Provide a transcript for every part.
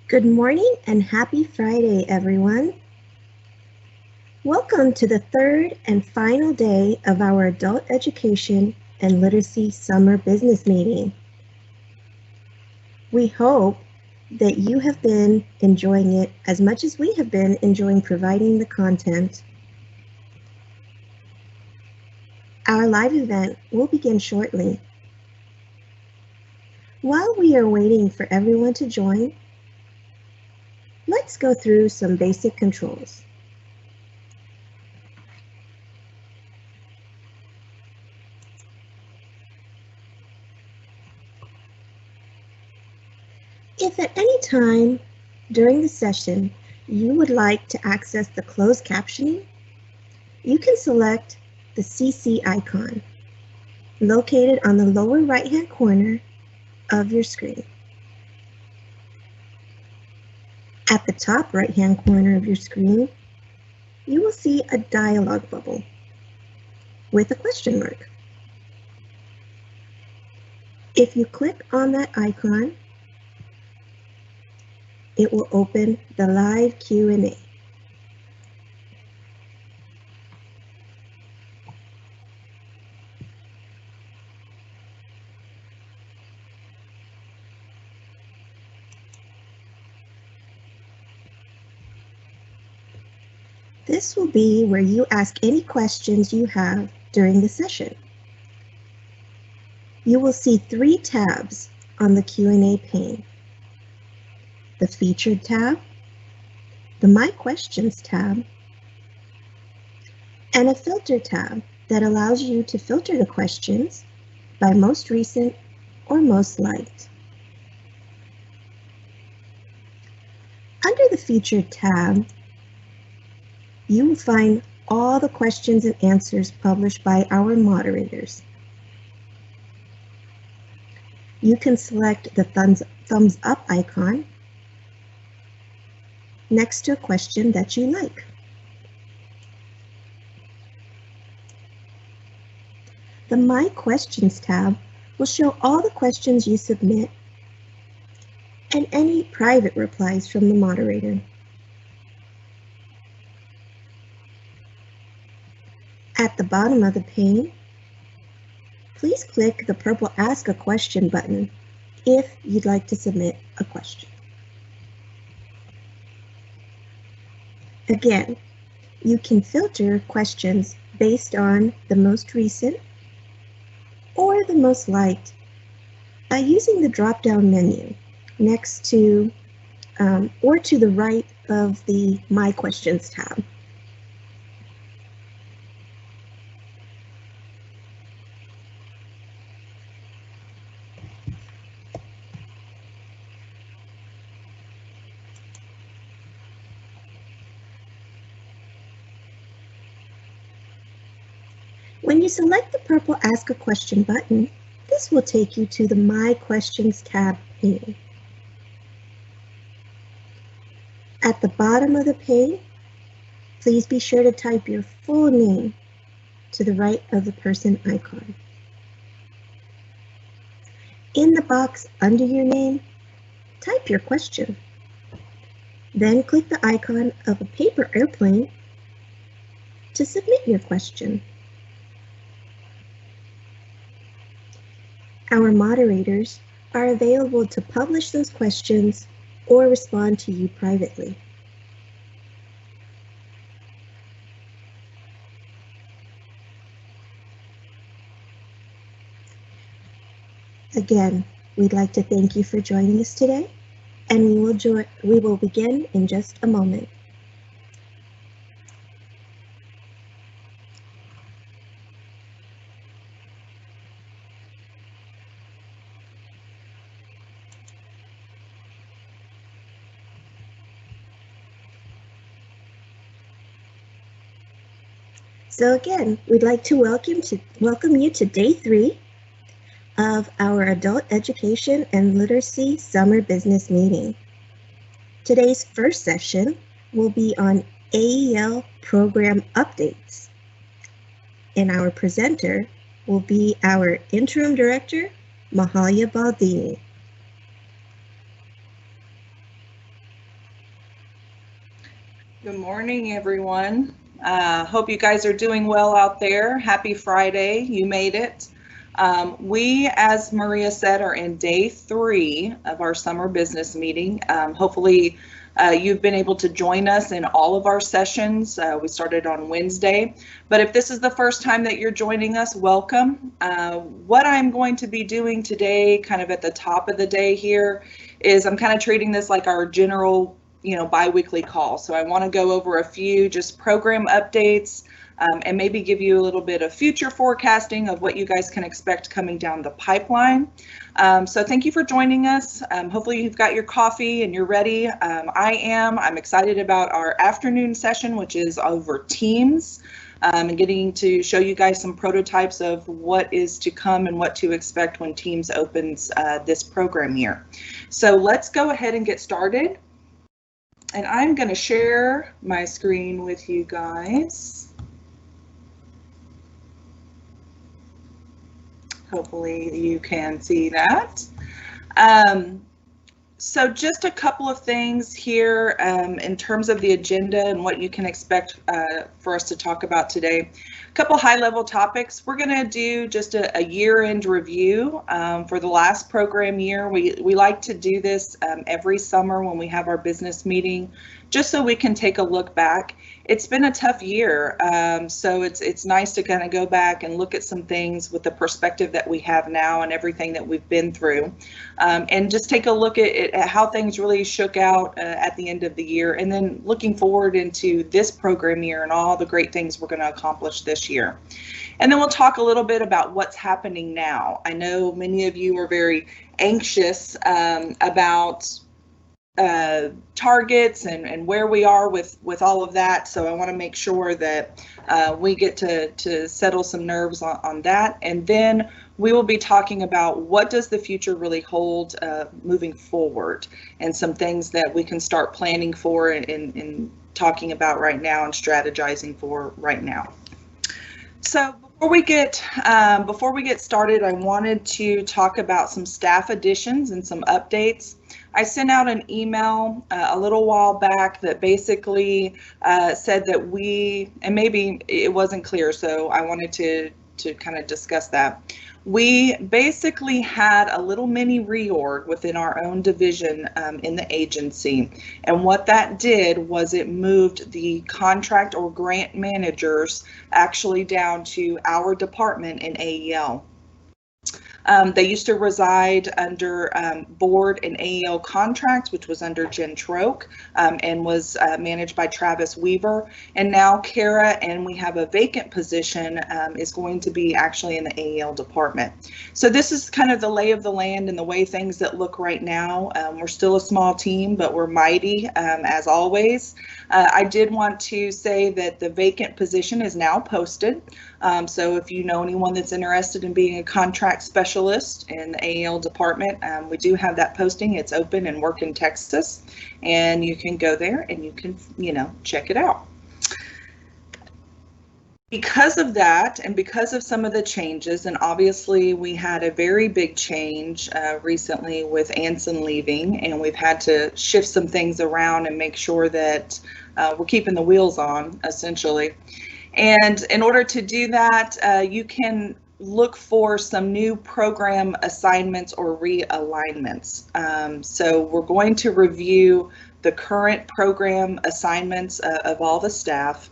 Good morning and happy Friday, everyone. Welcome to the third and final day of our Adult Education and Literacy Summer Business Meeting. We hope that you have been enjoying it as much as we have been enjoying providing the content. Our live event will begin shortly. While we are waiting for everyone to join, let's go through some basic controls. If at any time during the session you would like to access the closed captioning, you can select the CC icon located on the lower right-hand corner of your screen. At the top right-hand corner of your screen, you will see a dialog bubble with a question mark. If you click on that icon, it will open the live Q&A. This will be where you ask any questions you have during the session. You will see three tabs on the Q&A pane: the Featured tab, the My Questions tab, and a Filter tab that allows you to filter the questions by most recent or most liked. Under the Featured tab, you will find all the questions and answers published by our moderators. You can select the thumbs up icon next to a question that you like. The My Questions tab will show all the questions you submit and any private replies from the moderator. At the bottom of the pane, please click the purple Ask a Question button if you'd like to submit a question. Again, you can filter questions based on the most recent or the most liked by using the drop-down menu next to or to the right of the My Questions tab. When you select the purple Ask a Question button, this will take you to the My Questions tab pane. At the bottom of the pane, please be sure to type your full name to the right of the person icon. In the box under your name, type your question. Then click the icon of a paper airplane to submit your question. Our moderators are available to publish those questions or respond to you privately. Again, we'd like to thank you for joining us today, and we will begin in just a moment. So again, we'd like to welcome you to day 3 of our Adult Education and Literacy Summer Business Meeting. Today's first session will be on AEL program updates, and our presenter will be our Interim Director, Mahalia Baldini. Good morning, everyone. Hope you guys are doing well out there. Happy Friday. You made it. We, as Maria said, are in day 3 of our summer business meeting. Hopefully, you've been able to join us in all of our sessions. We started on Wednesday. But if this is the first time that you're joining us, welcome. What I'm going to be doing today, kind of at the top of the day here, is I'm kind of treating this like our general bi-weekly call. So I want to go over a few just program updates and maybe give you a little bit of future forecasting of what you guys can expect coming down the pipeline. So thank you for joining us. Hopefully you've got your coffee and you're ready. I'm excited about our afternoon session, which is over Teams. And getting to show you guys some prototypes of what is to come and what to expect when Teams opens this program year. So let's go ahead and get started. And I'm going to share my screen with you guys. Hopefully you can see that. So just a couple of things here in terms of the agenda and what you can expect for us to talk about today. A couple high-level topics. We're going to do just a year-end review for the last program year. We like to do this every summer when we have our business meeting, just so we can take a look back. It's been a tough year, so it's nice to kind of go back and look at some things with the perspective that we have now and everything that we've been through, and just take a look at how things really shook out at the end of the year, and then looking forward into this program year and all the great things we're going to accomplish this year. And then we'll talk a little bit about what's happening now. I know many of you are very anxious about targets and where we are with all of that. So I want to make sure that we get to settle some nerves on that. And then we will be talking about what does the future really hold moving forward, and some things that we can start planning for and talking about right now and strategizing for right now. So before we get started, I wanted to talk about some staff additions and some updates. I sent out an email a little while back that basically said that and maybe it wasn't clear, so I wanted to kind of discuss that. We basically had a little mini reorg within our own division in the agency. And what that did was it moved the contract or grant managers actually down to our department in AEL. They used to reside under board and AEL contracts, which was under Jen Troke, and was managed by Travis Weaver. And now Kara, and we have a vacant position, is going to be actually in the AEL department. So this is kind of the lay of the land and the way things that look right now. We're still a small team, but we're mighty as always. I did want to say that the vacant position is now posted. So if you know anyone that's interested in being a contract specialist in the AEL department, we do have that posting. It's open in Work in Texas, and you can go there and you can, check it out. Because of that, and because of some of the changes, and obviously we had a very big change recently with Anson leaving, and we've had to shift some things around and make sure that we're keeping the wheels on, essentially. And in order to do that, you can look for some new program assignments or realignments. So we're going to review the current program assignments of all the staff,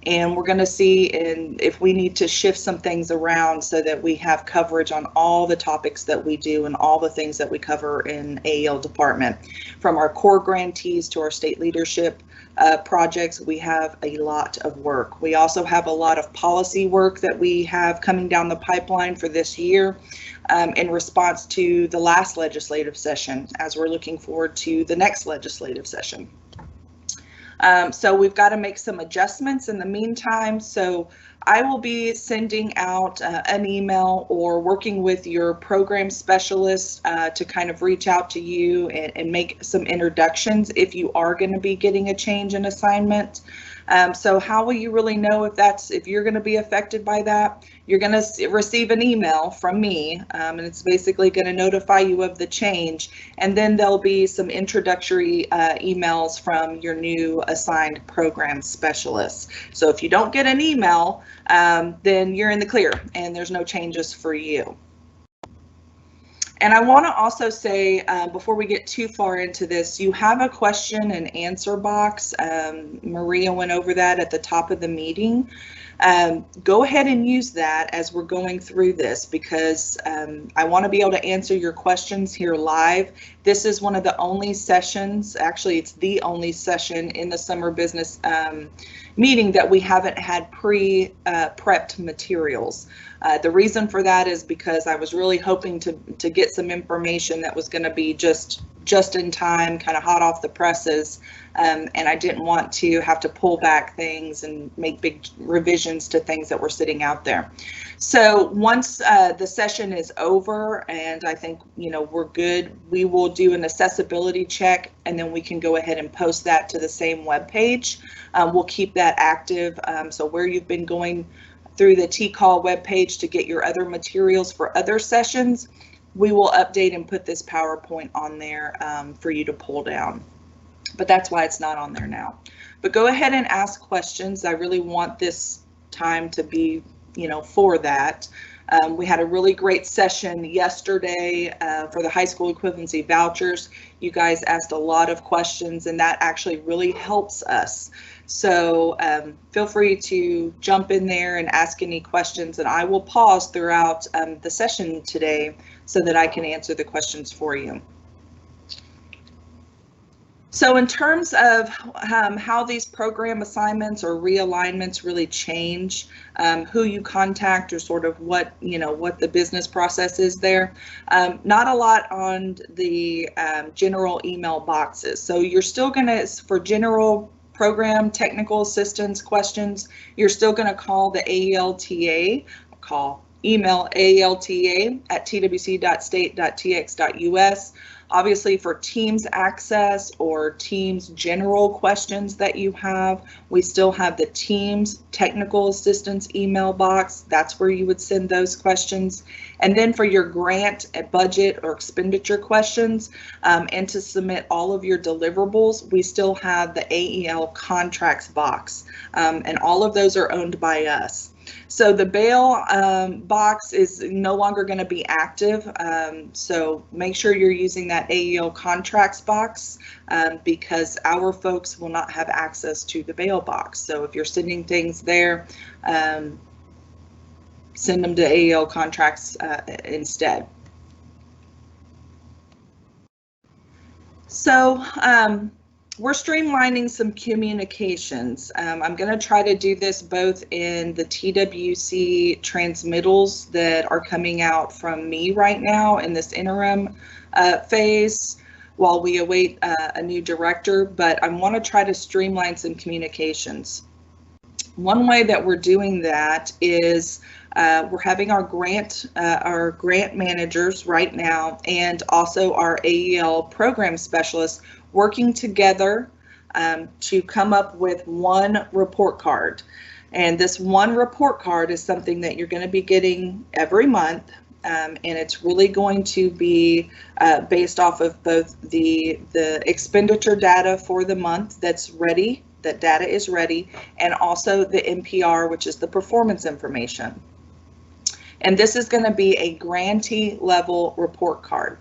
and we're going to see if we need to shift some things around so that we have coverage on all the topics that we do and all the things that we cover in AEL department. From our core grantees to our state leadership projects, we have a lot of work. We also have a lot of policy work that we have coming down the pipeline for this year in response to the last legislative session, as we're looking forward to the next legislative session. So we've got to make some adjustments in the meantime. So I will be sending out an email or working with your program specialist to kind of reach out to you and make some introductions if you are going to be getting a change in assignment. So how will you really know if you're going to be affected by that? You're going to receive an email from me, and it's basically going to notify you of the change. And then there'll be some introductory emails from your new assigned program specialist. So if you don't get an email, then you're in the clear and there's no changes for you. And I want to also say, before we get too far into this, you have a question and answer box. Maria went over that at the top of the meeting. Go ahead and use that as we're going through this, because I want to be able to answer your questions here live. This is one of the only sessions, actually it's the only session in the summer business meeting that we haven't had prepped materials. The reason for that is because I was really hoping to get some information that was going to be just in time, kind of hot off the presses, and I didn't want to have to pull back things and make big revisions to things that were sitting out there. So once the session is over and I think we're good, we will do an accessibility check, and then we can go ahead and post that to the same web page. We'll keep that active, so where you've been going through the TCAL webpage to get your other materials for other sessions, we will update and put this PowerPoint on there for you to pull down. But that's why it's not on there now. But go ahead and ask questions. I really want this time to be, for that. We had a really great session yesterday for the high school equivalency vouchers. You guys asked a lot of questions, and that actually really helps us. So feel free to jump in there and ask any questions, and I will pause throughout the session today so that I can answer the questions for you. So in terms of how these program assignments or realignments really change, who you contact, or sort of what the business process is there, not a lot on the general email boxes. So you're still going to, for general program technical assistance questions, you're still going to call the AELTA, email aelta@twc.state.tx.us. Obviously, for Teams access or Teams general questions that you have, we still have the Teams technical assistance email box. That's where you would send those questions. And then for your grant, budget, or expenditure questions, and to submit all of your deliverables, we still have the AEL contracts box, and all of those are owned by us. So the bail box is no longer going to be active, so make sure you're using that AEL contracts box, because our folks will not have access to the bail box. So if you're sending things there, send them to AEL contracts instead. So we're streamlining some communications. I'm going to try to do this both in the TWC transmittals that are coming out from me right now in this interim phase while we await a new director, but I want to try to streamline some communications. One way that we're doing that is we're having our grant managers right now, and also our AEL program specialists working together to come up with one report card. And this one report card is something that you're going to be getting every month, and it's really going to be based off of both the expenditure data for the month that's ready, that data is ready, and also the NPR, which is the performance information. And this is going to be a grantee level report card.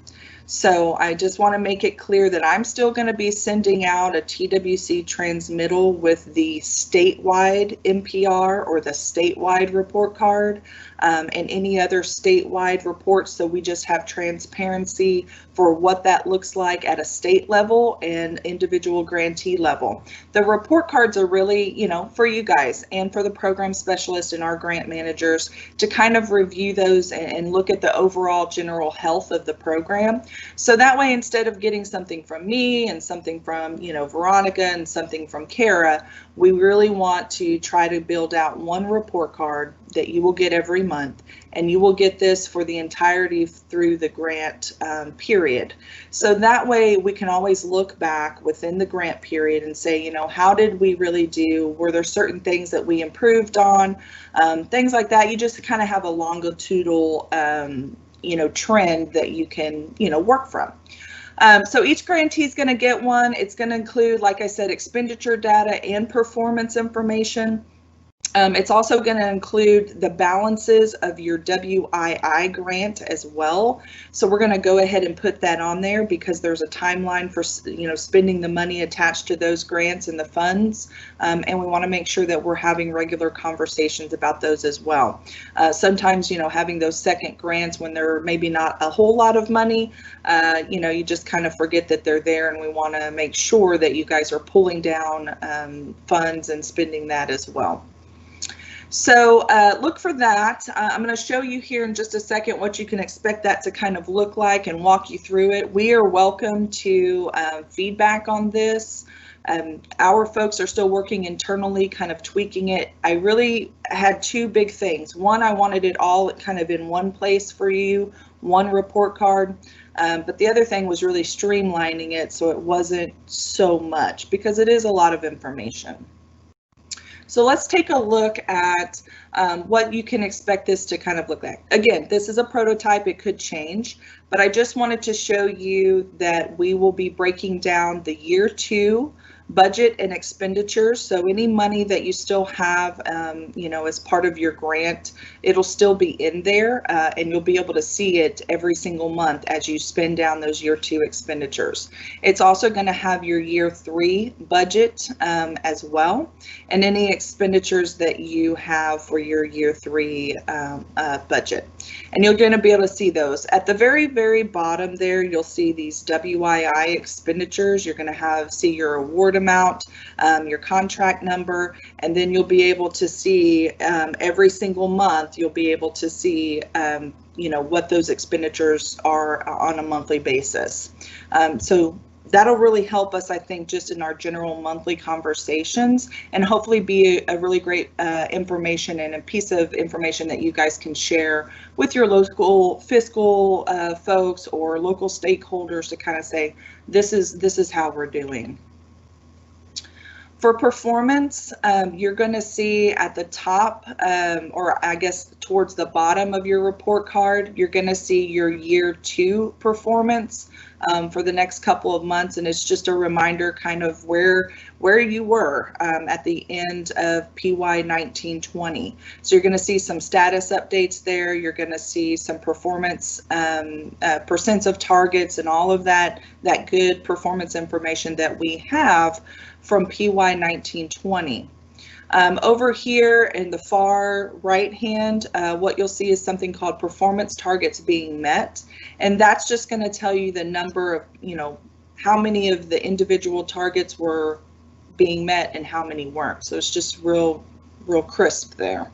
So I just want to make it clear that I'm still going to be sending out a TWC transmittal with the statewide NPR or the statewide report card. and any other statewide reports. So we just have transparency for what that looks like at a state level and individual grantee level. The report cards are really, for you guys and for the program specialists and our grant managers to kind of review those and look at the overall general health of the program. So that way, instead of getting something from me and something from, Veronica and something from Kara, we really want to try to build out one report card that you will get every month, and you will get this for the entirety through the grant period. So that way we can always look back within the grant period and say, how did we really do? Were there certain things that we improved on? Things like that. You just kind of have a longitudinal, trend that you can, work from. So each grantee is going to get one. It's going to include, like I said, expenditure data and performance information. It's also going to include the balances of your WII grant as well. So we're going to go ahead and put that on there because there's a timeline for, spending the money attached to those grants and the funds. And we want to make sure that we're having regular conversations about those as well. Sometimes, having those second grants when there maybe not a whole lot of money, you just kind of forget that they're there, and we want to make sure that you guys are pulling down funds and spending that as well. So look for that. I'm going to show you here in just a second what you can expect that to kind of look like and walk you through it. We are welcome to feedback on this. Our folks are still working internally, kind of tweaking it. I really had two big things. One, I wanted it all kind of in one place for you, one report card. But the other thing was really streamlining it so it wasn't so much, because it is a lot of information. So let's take a look at what you can expect this to kind of look like. Again, this is a prototype, it could change, but I just wanted to show you that we will be breaking down the year 2 budget and expenditures. So any money that you still have, as part of your grant, it'll still be in there, and you'll be able to see it every single month as you spend down those year 2 expenditures. It's also going to have your year 3 budget as well, and any expenditures that you have for your year 3 budget. And you're going to be able to see those. At the very, very bottom there, you'll see these WII expenditures. You're going to see your award amount, your contract number, and then you'll be able to see every single month, you'll be able to see what those expenditures are on a monthly basis. So that'll really help us, I think, just in our general monthly conversations, and hopefully be a really great information and a piece of information that you guys can share with your local fiscal folks or local stakeholders to kind of say, this is how we're doing. For performance, you're going to see at the top, or I guess towards the bottom of your report card, you're going to see your year 2 performance for the next couple of months, and it's just a reminder kind of where you were at the end of PY 1920. So you're going to see some status updates there. You're going to see some performance percents of targets and all of that good performance information that we have from PY 1920. Over here in the far right hand, what you'll see is something called performance targets being met. And that's just going to tell you the number of, how many of the individual targets were being met and how many weren't. So it's just real crisp there.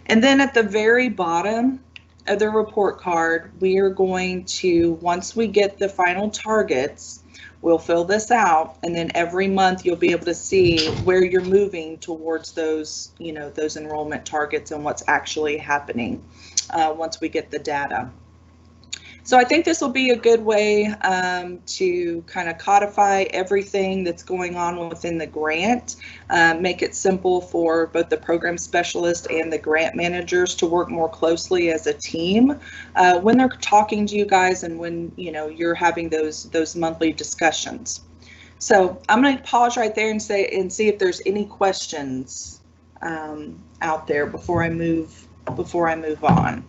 And then at the very bottom of the report card, we are going to, once we get the final targets, we'll fill this out, and then every month you'll be able to see where you're moving towards those, those enrollment targets and what's actually happening once we get the data. So I think this will be a good way to kind of codify everything that's going on within the grant, make it simple for both the program specialist and the grant managers to work more closely as a team when they're talking to you guys and when you're having those monthly discussions. So I'm going to pause right there and see if there's any questions out there before I move on.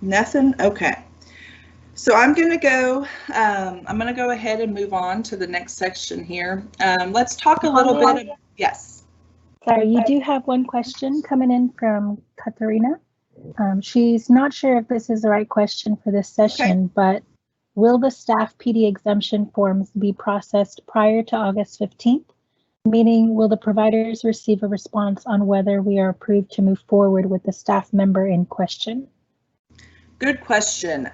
Nothing? Okay. So I'm going to go ahead and move on to the next section here. Let's talk a little bit. Yes. Sorry, you do have one question coming in from Katarina. She's not sure if this is the right question for this session, but will the staff PD exemption forms be processed prior to August 15th? Meaning, will the providers receive a response on whether we are approved to move forward with the staff member in question? Good question.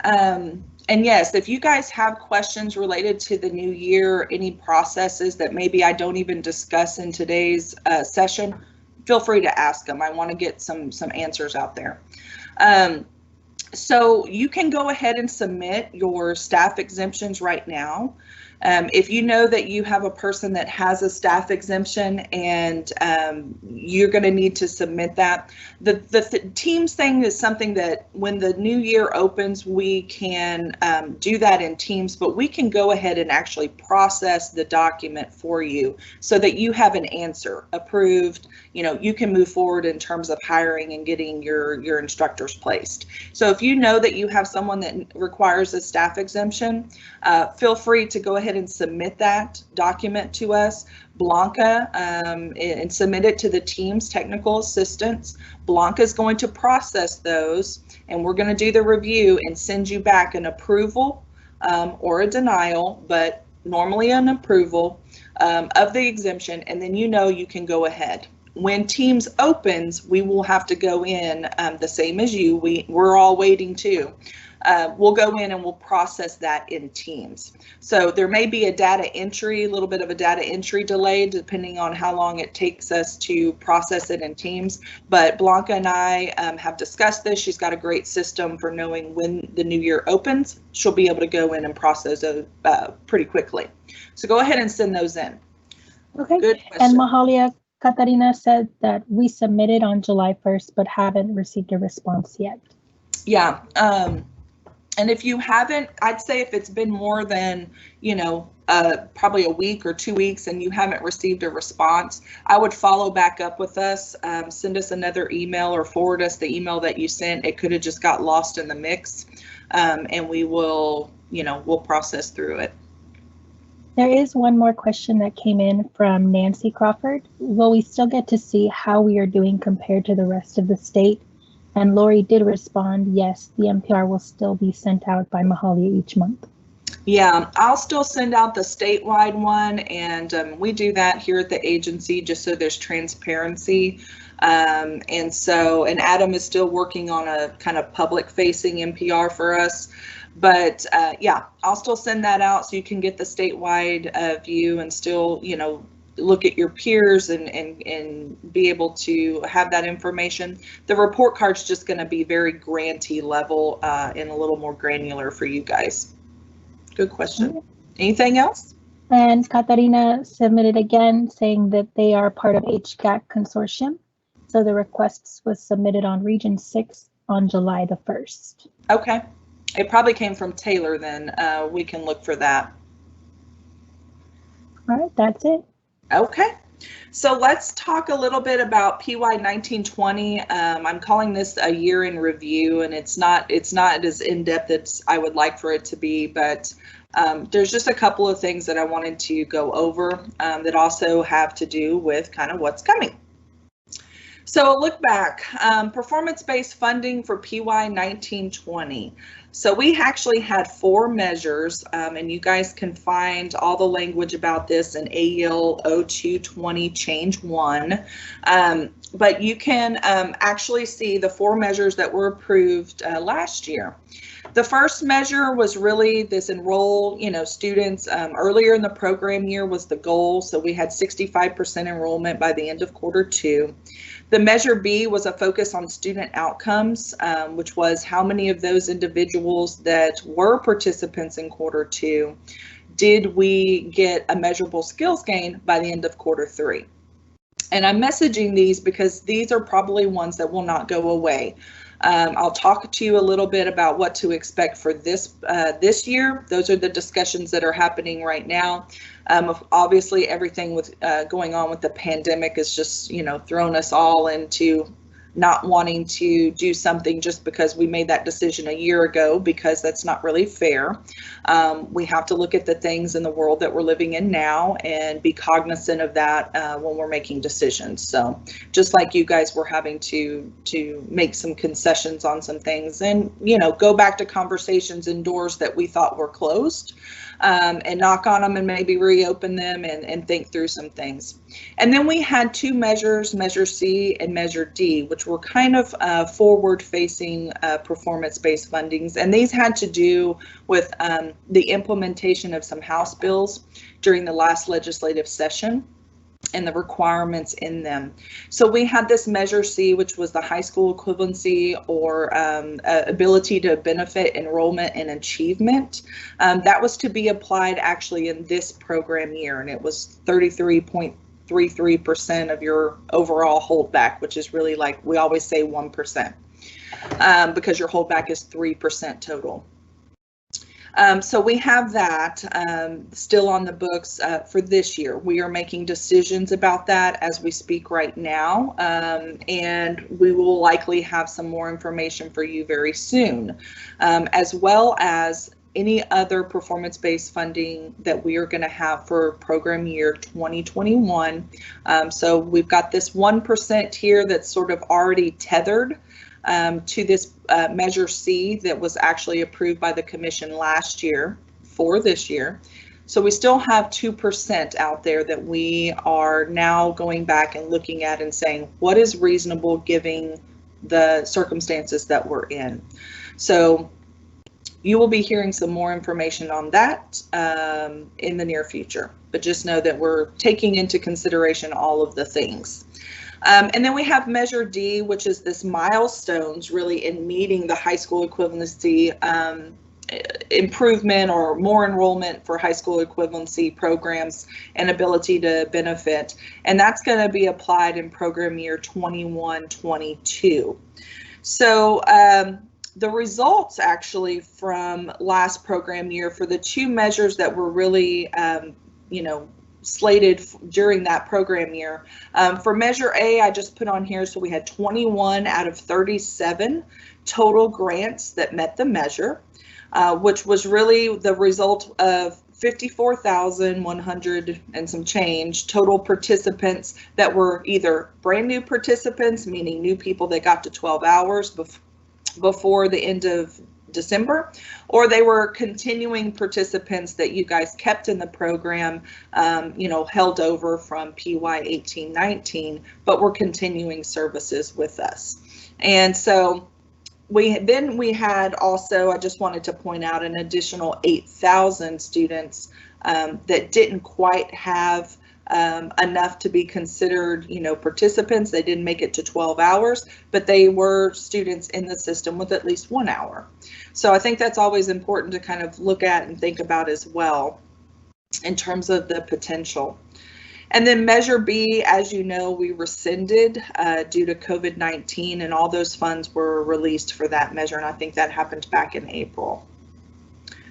And yes, if you guys have questions related to the new year, any processes that maybe I don't even discuss in today's session, feel free to ask them. I want to get some answers out there. So you can go ahead and submit your staff exemptions right now. If you know that you have a person that has a staff exemption and you're going to need to submit that, the Teams thing is something that when the new year opens, we can do that in Teams, but we can go ahead and actually process the document for you so that you have an answer approved. You know, you can move forward in terms of hiring and getting your instructors placed. So if you know that you have someone that requires a staff exemption, feel free to go ahead and submit that document to us, Blanca, and submit it to the Teams technical assistants. Blanca is going to process those, and we're going to do the review and send you back an approval or a denial, but normally an approval of the exemption, and then you can go ahead. When Teams opens, we will have to go in the same as you. We're all waiting too. We'll go in and we'll process that in Teams. So there may be a little bit of a data entry delay depending on how long it takes us to process it in Teams. But Blanca and I have discussed this. She's got a great system for knowing when the new year opens. She'll be able to go in and process those pretty quickly. So go ahead and send those in. Okay. Good question. And Mahalia, Katarina said that we submitted on July 1st, but haven't received a response yet. Yeah. And if you haven't, I'd say if it's been more than, probably a week or 2 weeks and you haven't received a response, I would follow back up with us, send us another email or forward us the email that you sent. It could have just got lost in the mix, and we will, we'll process through it. There is one more question that came in from Nancy Crawford. Will we still get to see how we are doing compared to the rest of the state? And Lori did respond, yes, the NPR will still be sent out by Mahalia each month. Yeah, I'll still send out the statewide one, and we do that here at the agency just so there's transparency. And Adam is still working on a kind of public-facing NPR for us. But yeah, I'll still send that out so you can get the statewide view and still, look at your peers and be able to have that information. The report card's just going to be very grantee level and a little more granular for you guys. Good question. Anything else? And Katarina submitted again saying that they are part of HGAC consortium. So the requests was submitted on Region 6 on July the 1st. Okay. It probably came from Taylor then. We can look for that. All right, that's it. Okay, so let's talk a little bit about PY 1920. I'm calling this a year in review, and it's not as in-depth as I would like for it to be, but there's just a couple of things that I wanted to go over that also have to do with kind of what's coming. So a look back, performance-based funding for PY 1920. So we actually had 4 measures, and you guys can find all the language about this in AEL 0220 Change 1. But you can actually see the 4 measures that were approved last year. The first measure was really this enroll, students earlier in the program year was the goal. So we had 65% enrollment by the end of Q2. The measure B was a focus on student outcomes, which was how many of those individuals that were participants in Q2 did we get a measurable skills gain by the end of Q3. And I'm messaging these because these are probably ones that will not go away. I'll talk to you a little bit about what to expect for this year. Those are the discussions that are happening right now. Obviously, everything with going on with the pandemic is just, thrown us all into not wanting to do something just because we made that decision a year ago, because that's not really fair. We have to look at the things in the world that we're living in now and be cognizant of that when we're making decisions. So just like you guys were having to make some concessions on some things, and go back to conversations and doors that we thought were closed, and knock on them and maybe reopen them and think through some things. And then we had two measures, Measure C and Measure D, which were kind of forward-facing performance-based fundings. And these had to do with the implementation of some House bills during the last legislative session and the requirements in them. So we had this Measure C, which was the high school equivalency or ability to benefit enrollment and achievement. That was to be applied actually in this program year, and it was 33.33% of your overall holdback, which is really, like we always say, 1%, because your holdback is 3% total. So we have that still on the books for this year. We are making decisions about that as we speak right now, and we will likely have some more information for you very soon, as well as any other performance-based funding that we are going to have for program year 2021. So we've got this 1% here that's sort of already tethered to this Measure C that was actually approved by the commission last year for this year. So we still have 2% out there that we are now going back and looking at and saying, what is reasonable given the circumstances that we're in? So you will be hearing some more information on that in the near future, but just know that we're taking into consideration all of the things. And then we have Measure D, which is this milestones really in meeting the high school equivalency improvement or more enrollment for high school equivalency programs and ability to benefit. And that's going to be applied in program year 21-22. So the results actually from last program year for the two measures that were really, slated during that program year. For Measure A, I just put on here, so we had 21 out of 37 total grants that met the measure, which was really the result of 54,100 and some change total participants that were either brand new participants, meaning new people that got to 12 hours before the end of December, or they were continuing participants that you guys kept in the program, held over from PY 18-19, but were continuing services with us. And so we had also, I just wanted to point out, an additional 8,000 students that didn't quite have enough to be considered, participants. They didn't make it to 12 hours, but they were students in the system with at least 1 hour. So I think that's always important to kind of look at and think about as well in terms of the potential. And then Measure B, as you know, we rescinded due to COVID-19, and all those funds were released for that measure. And I think that happened back in April.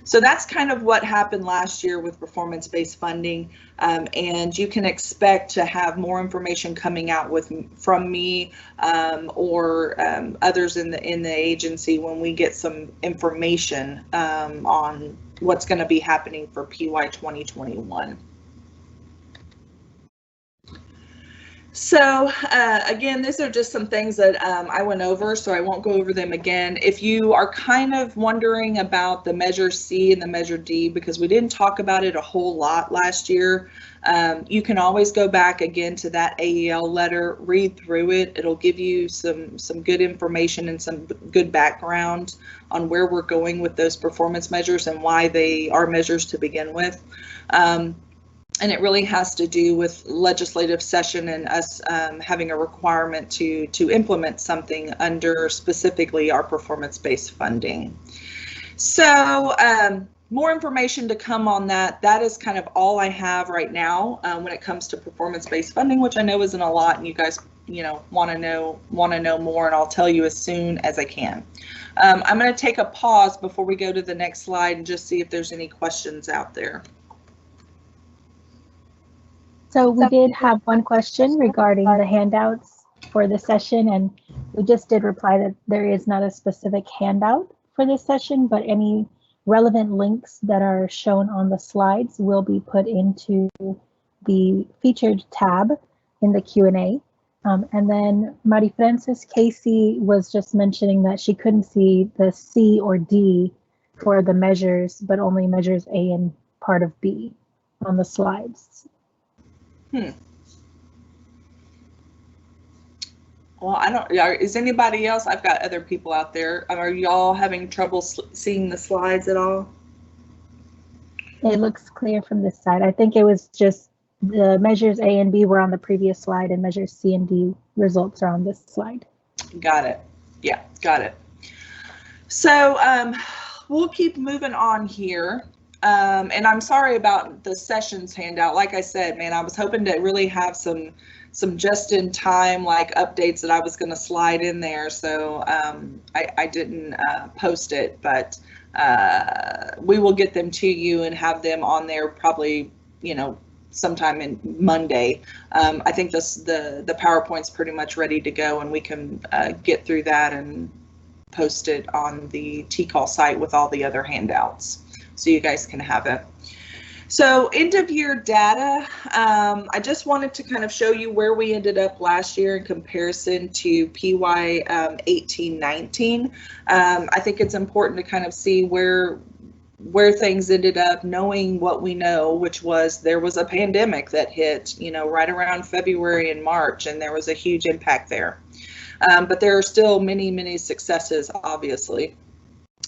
So that's kind of what happened last year with performance-based funding, and you can expect to have more information coming out from me or others in the agency when we get some information on what's going to be happening for PY 2021. So again, these are just some things that I went over, so I won't go over them again. If you are kind of wondering about the Measure C and the Measure D, because we didn't talk about it a whole lot last year, you can always go back again to that AEL letter, read through it. It'll give you some good information and some good background on where we're going with those performance measures and why they are measures to begin with. And it really has to do with legislative session and us having a requirement to implement something under specifically our performance-based funding. So more information to come on that. That is kind of all I have right now when it comes to performance-based funding, which I know isn't a lot, and you guys want to know more, and I'll tell you as soon as I can. I'm going to take a pause before we go to the next slide and just see if there's any questions out there. So we did have one question regarding the handouts for the session, and we just did reply that there is not a specific handout for this session, but any relevant links that are shown on the slides will be put into the featured tab in the Q&A. And then Mari Frances Casey was just mentioning that she couldn't see the C or D for the measures, but only measures A and part of B on the slides. Well, I don't, is anybody else? I've got other people out there. Are y'all having trouble seeing the slides at all? It looks clear from this side. I think it was just the measures A and B were on the previous slide, and measures C and D results are on this slide. Got it. Yeah, got it. So we'll keep moving on here. And I'm sorry about the sessions handout. Like I said, man, I was hoping to really have some just in time like updates that I was going to slide in there. So I didn't post it, but we will get them to you and have them on there probably, you know, sometime in Monday. I think the PowerPoint's pretty much ready to go, and we can get through that and post it on the TCAL site with all the other handouts, so you guys can have it. So end of year data, I just wanted to kind of show you where we ended up last year in comparison to PY 18-19. I think it's important to kind of see where things ended up, knowing what we know, which was there was a pandemic that hit, you know, right around February and March, and there was a huge impact there. But there are still many successes, obviously,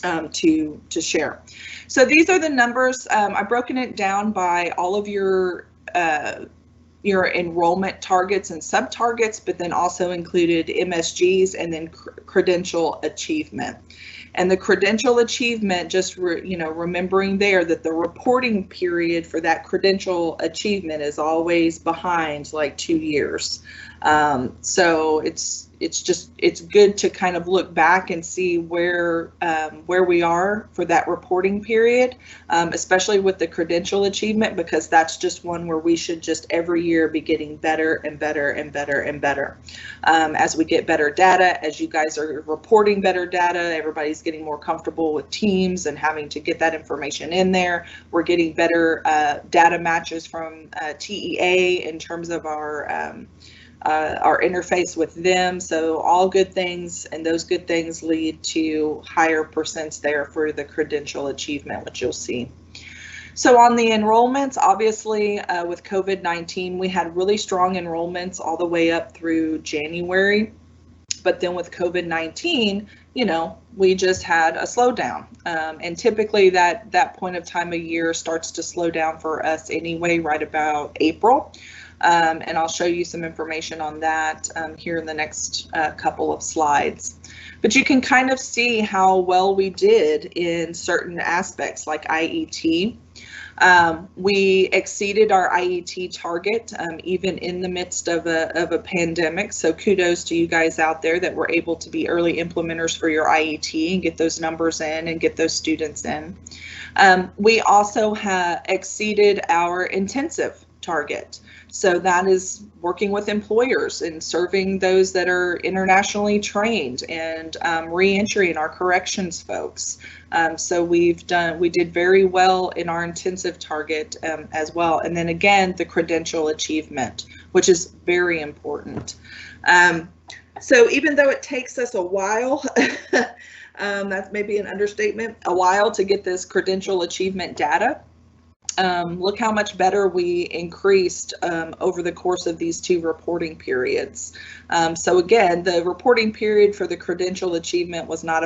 to share. So these are the numbers. I've broken it down by all of your enrollment targets and sub-targets, but then also included MSGs and then credential achievement. And the credential achievement, just remembering there that the reporting period for that credential achievement is always behind like 2 years. So it's good to kind of look back and see where we are for that reporting period, especially with the credential achievement, because that's just one where we should just every year be getting better and better and better and better. As we get better data, as you guys are reporting better data, everybody's getting more comfortable with Teams and having to get that information in there. We're getting better data matches from TEA in terms of our interface with them. So all good things, and those good things lead to higher percents there for the credential achievement, which you'll see. So on the enrollments, obviously with COVID-19, we had really strong enrollments all the way up through January. But then with COVID-19, you know, we just had a slowdown. And typically that point of time of year starts to slow down for us anyway, right about April. And I'll show you some information on that here in the next couple of slides. But you can kind of see how well we did in certain aspects like IET. We exceeded our IET target even in the midst of a pandemic. So kudos to you guys out there that were able to be early implementers for your IET and get those numbers in and get those students in. We also have exceeded our intensive target. So that is working with employers and serving those that are internationally trained and re-entry in our corrections folks. So we did very well in our intensive target as well. And then again, the credential achievement, which is very important. So even though it takes us a while, that's maybe an understatement, a while to get this credential achievement data, look how much better we increased over the course of these 2 reporting periods. So again, the reporting period for the credential achievement was not